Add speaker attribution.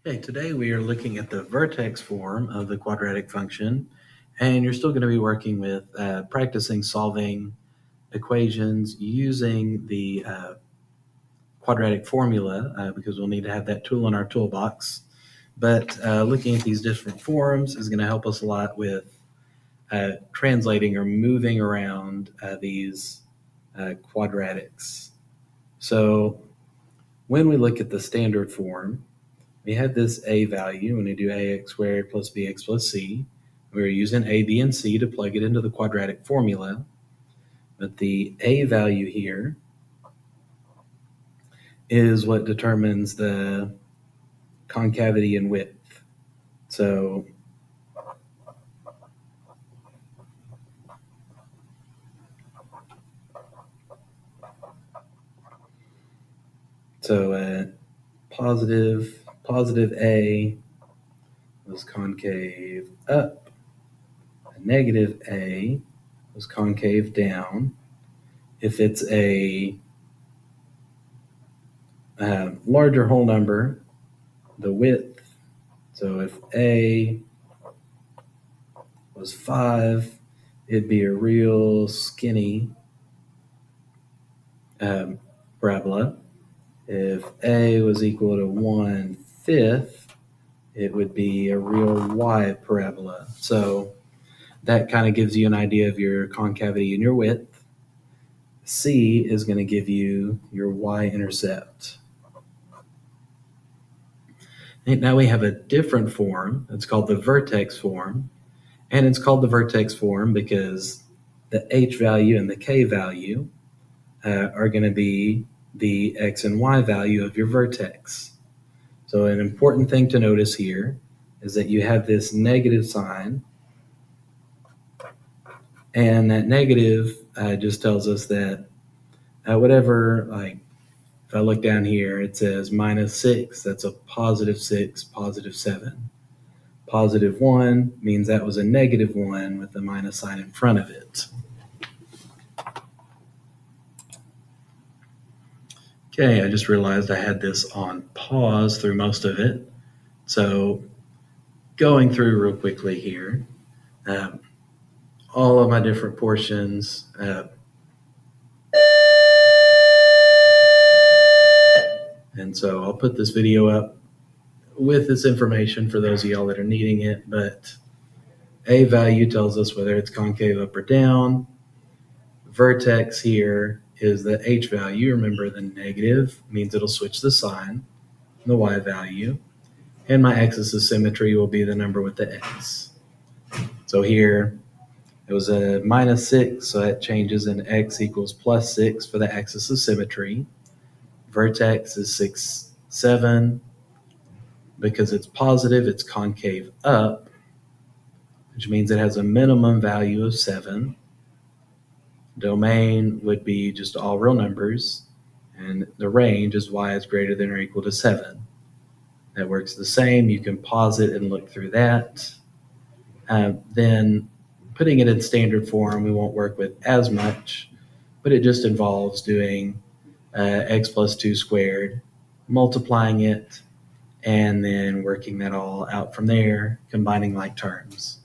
Speaker 1: Okay, today we are looking at the vertex form of the quadratic function, and you're still going to be working with practicing solving equations using the quadratic formula because we'll need to have that tool in our toolbox. But looking at these different forms is going to help us a lot with translating or moving around these quadratics. So when we look at the standard form, we have this a value when we do ax squared plus bx plus c. We're using a, b, and c to plug it into the quadratic formula. But the a value here is what determines the concavity and width. So positive a was concave up, negative a was concave down. If it's a larger whole number, the width, so if a was 5, it'd be a real skinny parabola. If a was equal to 1/5, it would be a real wide parabola. So that kind of gives you an idea of your concavity and your width. C is going to give you your y-intercept. Now we have a different form. It's called the vertex form. And it's called the vertex form because the h value and the k value are going to be the x and y value of your vertex. So an important thing to notice here is that you have this negative sign, and that negative just tells us that whatever, like if I look down here, it says -6, that's a +6, +7. +1 means that was a -1 with a minus sign in front of it. Okay, I just realized I had this on pause through most of it. So going through real quickly here, all of my different portions. And so I'll put this video up with this information for those of y'all that are needing it, but a value tells us whether it's concave up or down. Vertex here is the h value. Remember, the negative means it'll switch the sign, the y value, and my axis of symmetry will be the number with the x. So here it was a -6, so that changes in x equals +6 for the axis of symmetry. Vertex is 6, 7. Because it's positive, it's concave up, which means it has a minimum value of 7. Domain would be just all real numbers, and the range is y is greater than or equal to 7. That works the same. You can pause it and look through that. Then putting it in standard form, we won't work with as much, but it just involves doing x plus 2 squared, multiplying it, and then working that all out from there, combining like terms.